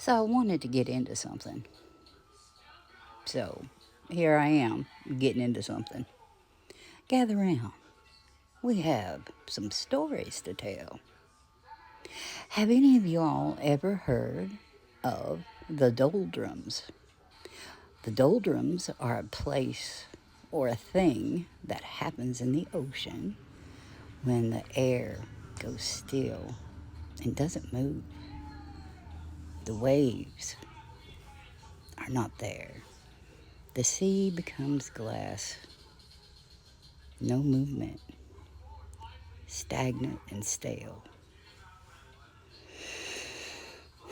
So I wanted to get into something. So here I am, getting into something. Gather round. We have some stories to tell. Have any of y'all ever heard of the doldrums? The doldrums are a place or a thing that happens in the ocean when the air goes still and doesn't move. The waves are not there. The sea becomes glass, no movement, stagnant and stale.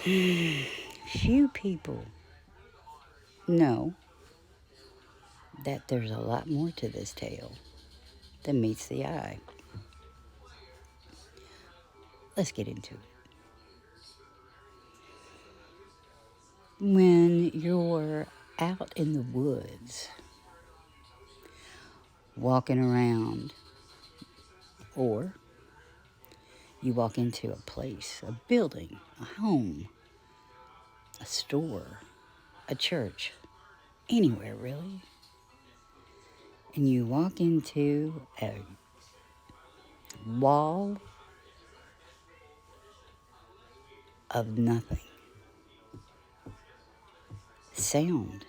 Few people know that there's a lot more to this tale than meets the eye. Let's get into it. When you're out in the woods, walking around, or you walk into a place, a building, a home, a store, a church, anywhere really, and you walk into a wall of nothing. Sound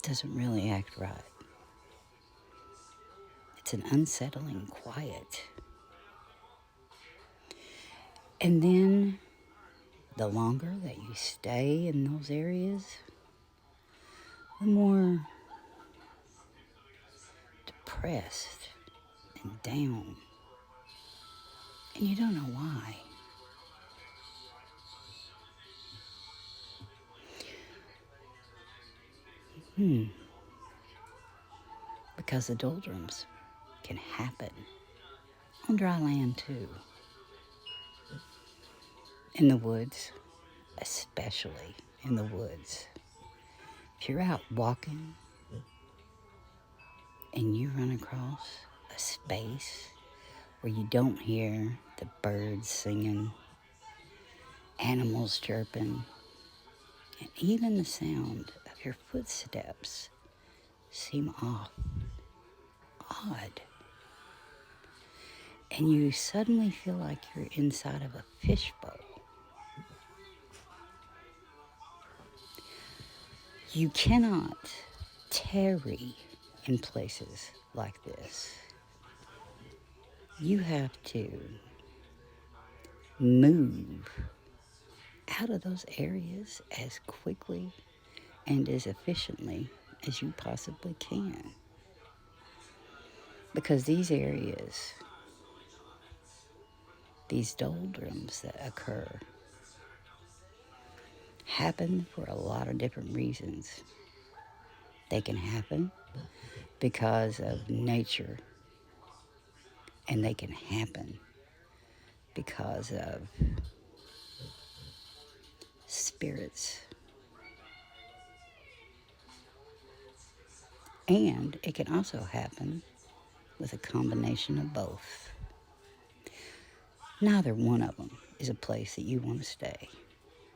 doesn't really act right. It's an unsettling quiet. And then the longer that you stay in those areas, the more depressed and down. And you don't know why. Because the doldrums can happen on dry land too. In the woods, especially in the woods. If you're out walking and you run across a space where you don't hear the birds singing, animals chirping, and even the sound of your footsteps seem odd. And you suddenly feel like you're inside of a fishbowl. You cannot tarry in places like this. You have to move out of those areas as quickly and as efficiently as you possibly can. Because these areas, these doldrums that occur, happen for a lot of different reasons. They can happen because of nature, and they can happen because of spirits. And it can also happen with a combination of both. Neither one of them is a place that you want to stay,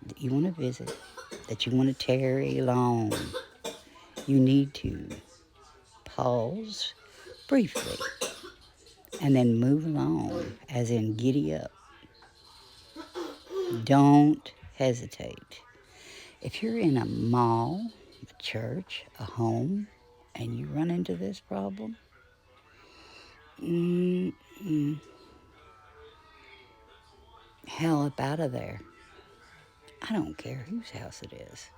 that you want to visit, that you want to tarry long. You need to pause briefly and then move along, as in giddy up. Don't hesitate. If you're in a mall, a church, a home, and you run into this problem, hell up out of there. I don't care whose house it is.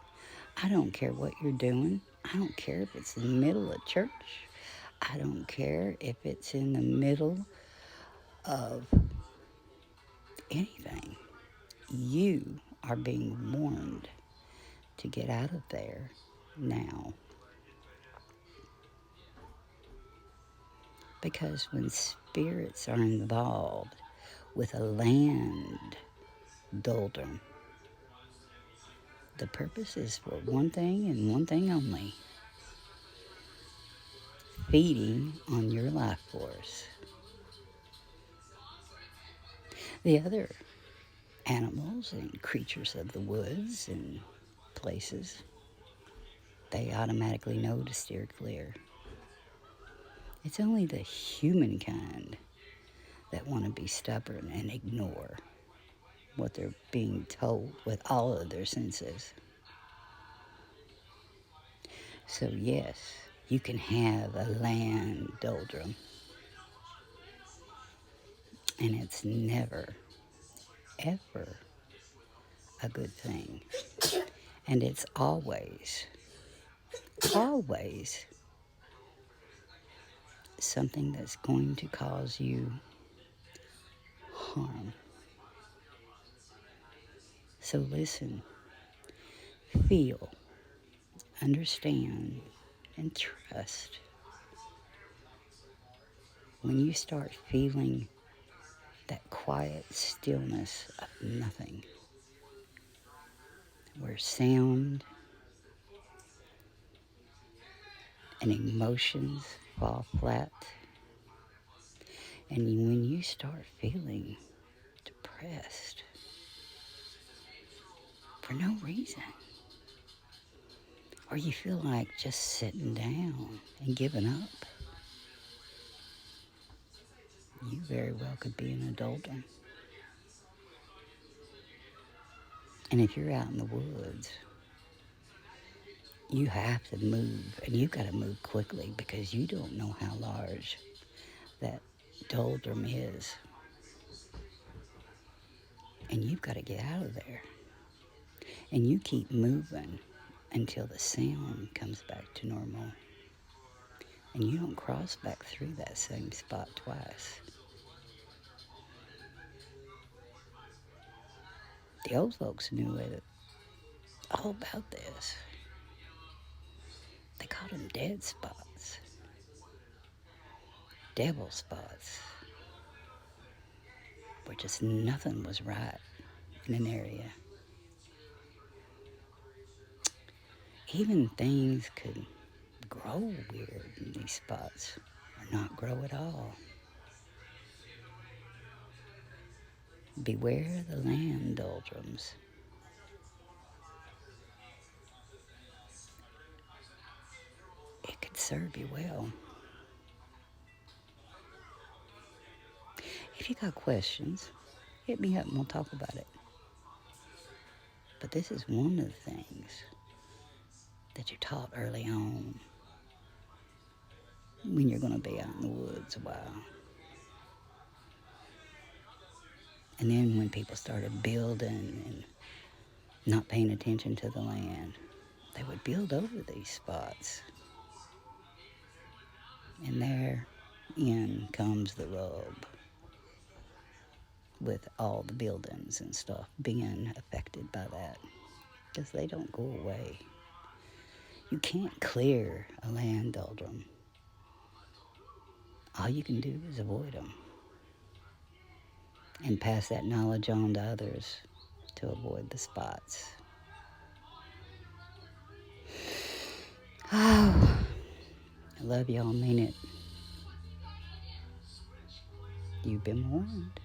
I don't care what you're doing. I don't care if it's in the middle of church. I don't care if it's in the middle of anything. You are being warned to get out of there now. Because when spirits are involved with a land doldrum, the purpose is for one thing and one thing only: feeding on your life force. The other animals and creatures of the woods and places, they automatically know to steer clear. It's only the humankind that want to be stubborn and ignore what they're being told with all of their senses. So yes, you can have a land doldrum, and it's never, ever a good thing. And it's always, always something that's going to cause you harm. So listen, feel, understand, and trust. When you start feeling that quiet stillness of nothing, where sound and emotions fall flat, and when you start feeling depressed for no reason, or you feel like just sitting down and giving up, you very well could be in a doldrum. And if you're out in the woods, you have to move, and you've got to move quickly because you don't know how large that doldrum is. And you've got to get out of there. And you keep moving until the sound comes back to normal. And you don't cross back through that same spot twice. The old folks knew it all about this. They called them dead spots, devil spots, where just nothing was right in an area. Even things could grow weird in these spots or not grow at all. Beware the land doldrums. It could serve you well. If you got questions, hit me up and we'll talk about it. But this is one of the things that you're taught early on when you're going to be out in the woods a while. And then when people started building and not paying attention to the land, they would build over these spots. And therein comes the rub, with all the buildings and stuff being affected by that, because they don't go away. You can't clear a land doldrum. All you can do is avoid them and pass that knowledge on to others to avoid the spots. Oh, I love y'all, mean it. You've been warned.